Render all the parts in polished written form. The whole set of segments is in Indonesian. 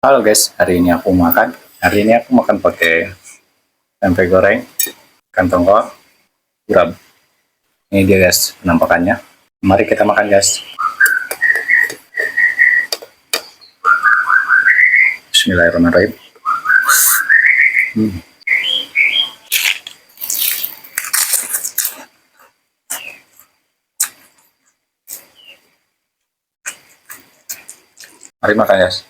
Halo guys, hari ini aku makan pakai tempe goreng, kantong kol, urap. Ini dia guys penampakannya. Mari kita makan guys. Bismillahirrahmanirrahim. Mari makan guys.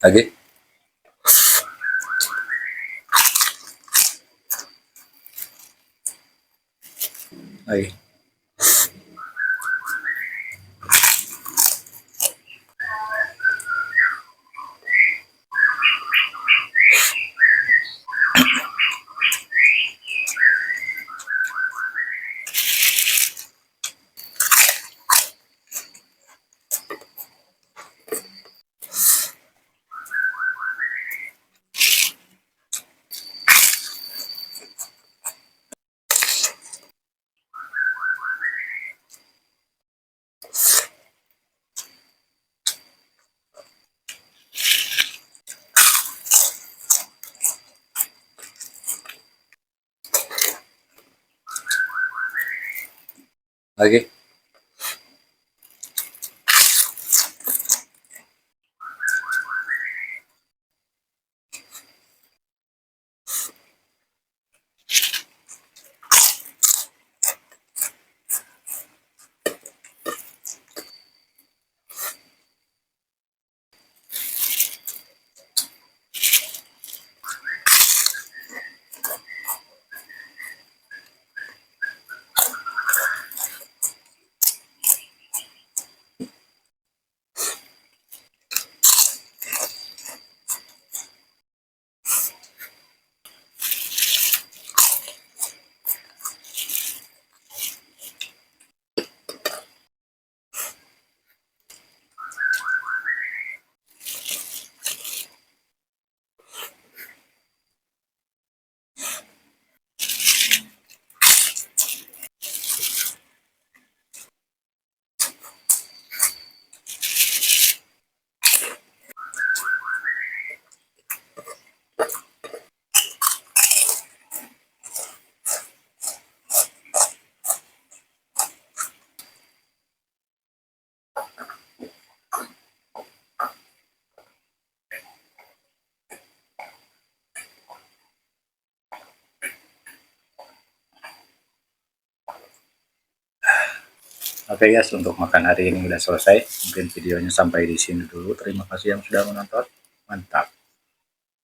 Lagi. Lagi. Lagi. Oke guys, untuk makan hari ini udah selesai. Mungkin videonya sampai di sini dulu. Terima kasih yang sudah menonton. Mantap.